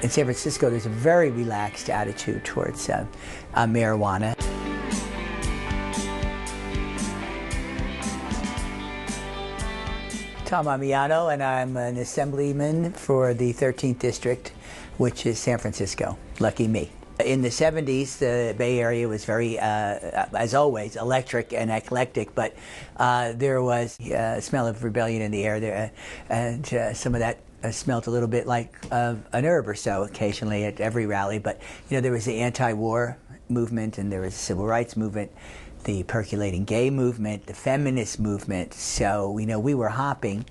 In San Francisco, there's a very relaxed attitude towards marijuana. I'm Ammiano, and I'm an assemblyman for the 13th District, which is San Francisco. Lucky me. In the 70s, the Bay Area was very, as always, electric and eclectic, but there was a smell of rebellion in the air there, and some of that smelled a little bit like an herb or so occasionally at every rally. But there was the anti-war movement, and there was the civil rights movement, the percolating gay movement, the feminist movement. So we were hopping,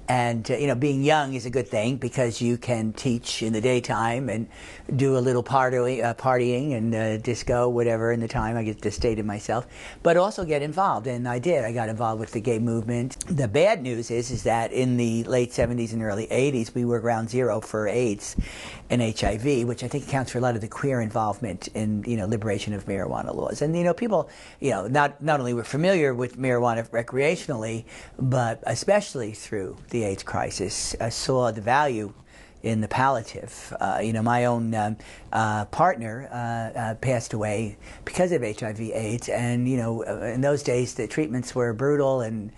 and being young is a good thing because you can teach in the daytime and do a little partying and disco, whatever, in the time I get to stay to myself, but also get involved, and I did. I got involved with the gay movement. The bad news is that in the late 70s and early 80s, we were ground zero for AIDS and HIV, which I think accounts for a lot of the queer involvement in liberation of marijuana laws. And people not only were familiar with marijuana recreationally, but especially through the AIDS crisis, saw the value in the palliative. My own partner passed away because of HIV/AIDS, and in those days the treatments were brutal, and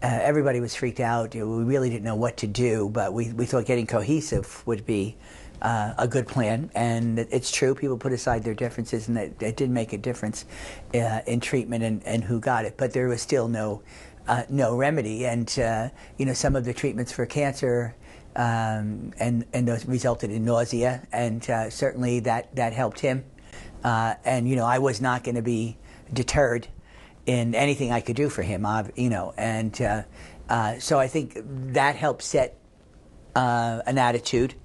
everybody was freaked out. We really didn't know what to do, but we thought getting cohesive would be a good plan. And it's true, people put aside their differences, and it did make a difference in treatment and who got it. But there was still no remedy, and some of the treatments for cancer and those resulted in nausea, and certainly that helped him. And I was not going to be deterred in anything I could do for him, and so I think that helped set an attitude.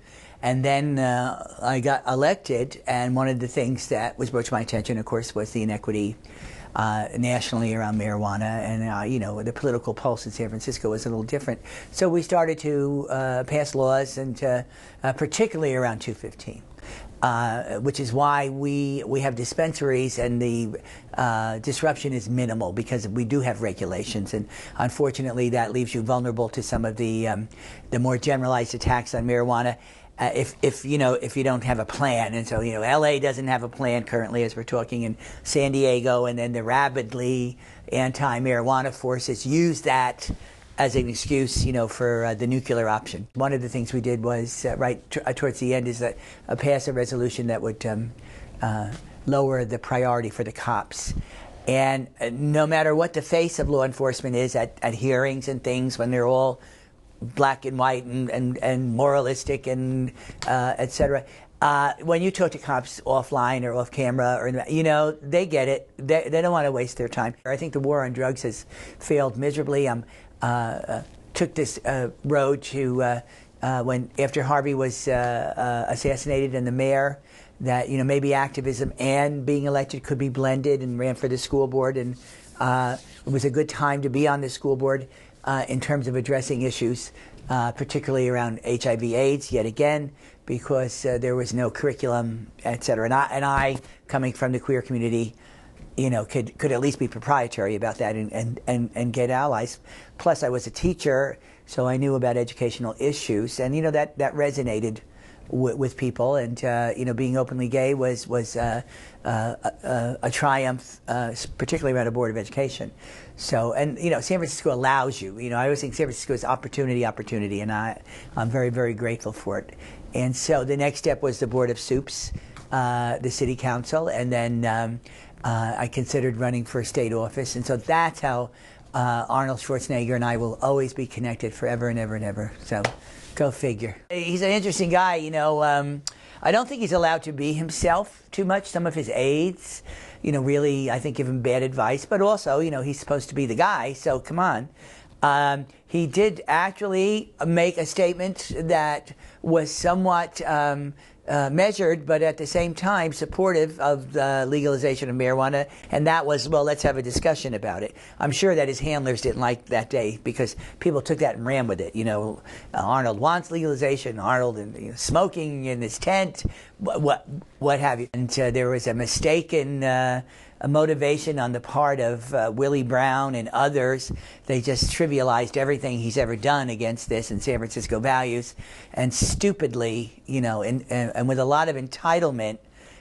And then I got elected, and one of the things that was brought to my attention, of course, was the inequity nationally around marijuana, and the political pulse in San Francisco was a little different. So we started to pass laws, and particularly around 215, which is why we have dispensaries, and the disruption is minimal because we do have regulations, and unfortunately that leaves you vulnerable to some of the more generalized attacks on marijuana. If you don't have a plan. And so LA doesn't have a plan currently, as we're talking, in San Diego, and then the rabidly anti-marijuana forces use that as an excuse for the nuclear option. One of the things we did was towards the end is that pass a resolution that would lower the priority for the cops. And no matter what the face of law enforcement is at hearings and things, when they're all black and white and moralistic and et cetera. When you talk to cops offline or off camera, or they get it. They don't want to waste their time. I think the war on drugs has failed miserably. Took this road to when after Harvey was assassinated, and the mayor, that maybe activism and being elected could be blended, and ran for the school board, and it was a good time to be on the school board. In terms of addressing issues, particularly around HIV/AIDS, yet again, because there was no curriculum, et cetera. And I, coming from the queer community, could at least be proprietary about that and get allies. Plus, I was a teacher, so I knew about educational issues, and that resonated with people, and being openly gay was a triumph, particularly around a board of education. So, and San Francisco allows you. I always think San Francisco is opportunity, and I'm very, very grateful for it. And so the next step was the Board of Soups, the City Council, and then I considered running for state office, and so that's how Arnold Schwarzenegger and I will always be connected forever and ever and ever. So. Go figure. He's an interesting guy, I don't think he's allowed to be himself too much. Some of his aides, really, I think, give him bad advice. But also, he's supposed to be the guy, so come on. He did actually make a statement that was somewhat measured, but at the same time supportive of the legalization of marijuana, and that was, well, let's have a discussion about it. I'm sure that his handlers didn't like that day, because people took that and ran with it. Arnold wants legalization, Arnold and smoking in his tent, what have you. And there was a mistaken a motivation on the part of Willie Brown and others. They just trivialized everything. everything he's ever done against this and San Francisco values, and stupidly, and with a lot of entitlement,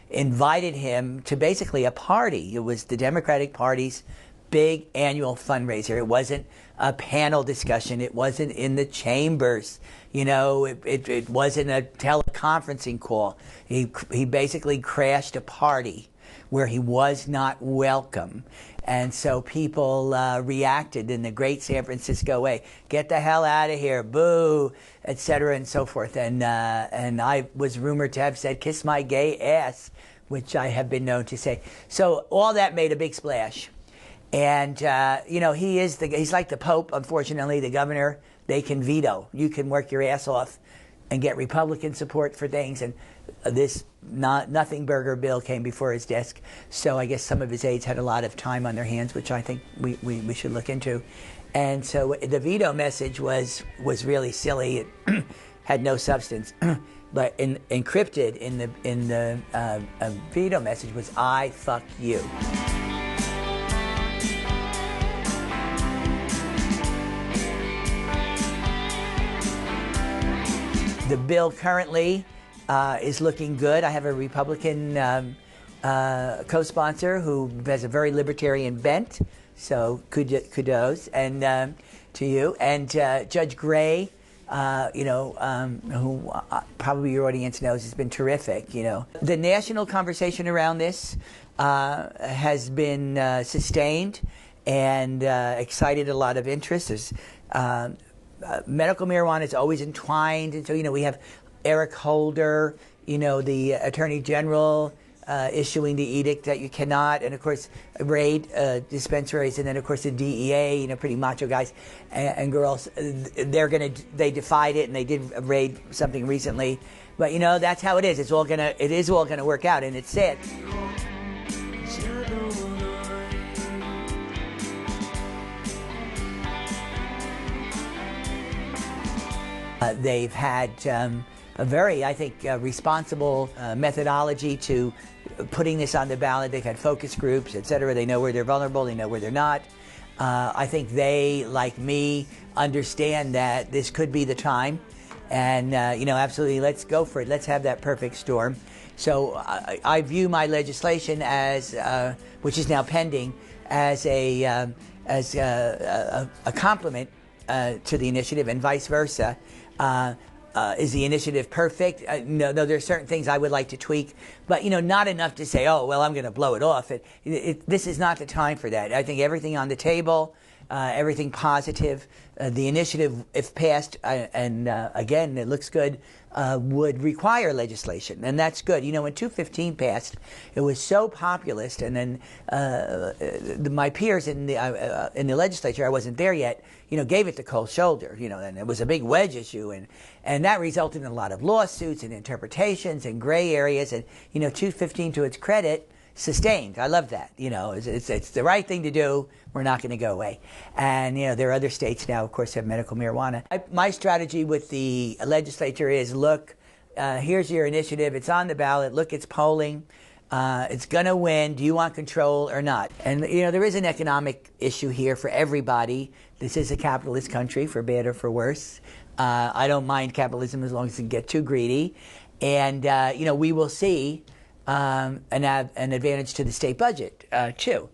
invited him to basically a party. It was the Democratic Party's big annual fundraiser. It wasn't a panel discussion. It wasn't in the chambers. It wasn't a teleconferencing call. He basically crashed a party where he was not welcome. And so people reacted in the great San Francisco way. Get the hell out of here, boo, et cetera, and so forth. And I was rumored to have said, kiss my gay ass, which I have been known to say. So all that made a big splash. And, he's like the Pope, unfortunately, the governor. They can veto. You can work your ass off and get Republican support for things. And this nothing burger bill came before his desk. So I guess some of his aides had a lot of time on their hands, which I think we should look into. And so the veto message was really silly. It had no substance. But encrypted in the veto message was, I fuck you. The bill currently is looking good. I have a Republican co-sponsor who has a very libertarian bent, so kudos and to you. And Judge Gray, who probably your audience knows has been terrific. The national conversation around this has been sustained and excited a lot of interest. There's, medical marijuana is always entwined, and so we have Eric Holder, the Attorney General, issuing the edict that you cannot, and of course raid dispensaries, and then of course the DEA, pretty macho guys and girls, they defied it, and they did raid something recently, but that's how it is. It is all gonna work out, and it's sad. They've had a very, I think, responsible methodology to putting this on the ballot. They've had focus groups, et cetera. They know where they're vulnerable. They know where they're not. I think they, like me, understand that this could be the time. And, absolutely, let's go for it. Let's have that perfect storm. So I view my legislation as, which is now pending, as a compliment to the initiative, and vice versa. Is the initiative perfect? No, there are certain things I would like to tweak, but not enough to say, oh, well, I'm going to blow it off. This is not the time for that. I think everything on the table, everything positive. The initiative, if passed, and again, it looks good, would require legislation, and that's good. When 215 passed, it was so populist, and then my peers in the legislature, I wasn't there yet, gave it the cold shoulder, and it was a big wedge issue, and that resulted in a lot of lawsuits and interpretations and gray areas, and 215, to its credit, sustained. I love that. It's the right thing to do. We're not going to go away. And there are other states now, of course, have medical marijuana. My strategy with the legislature is, look, here's your initiative. It's on the ballot. Look, it's polling. It's going to win. Do you want control or not? And there is an economic issue here for everybody. This is a capitalist country, for better or for worse. I don't mind capitalism as long as it doesn't get too greedy. And we will see an advantage to the state budget too,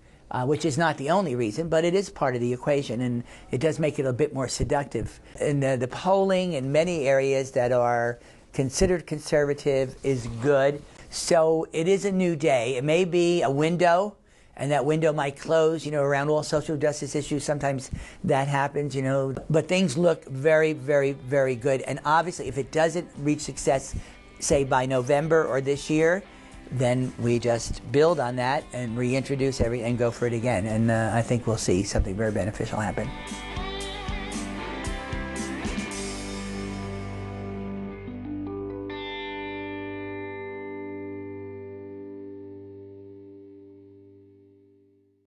which is not the only reason, but it is part of the equation, and it does make it a bit more seductive. And the polling in many areas that are considered conservative is good. So it is a new day. It may be a window, and that window might close, around all social justice issues. Sometimes that happens, but things look very, very, very good. And obviously, if it doesn't reach success, say by November or this year, then we just build on that and reintroduce and go for it again. And I think we'll see something very beneficial happen.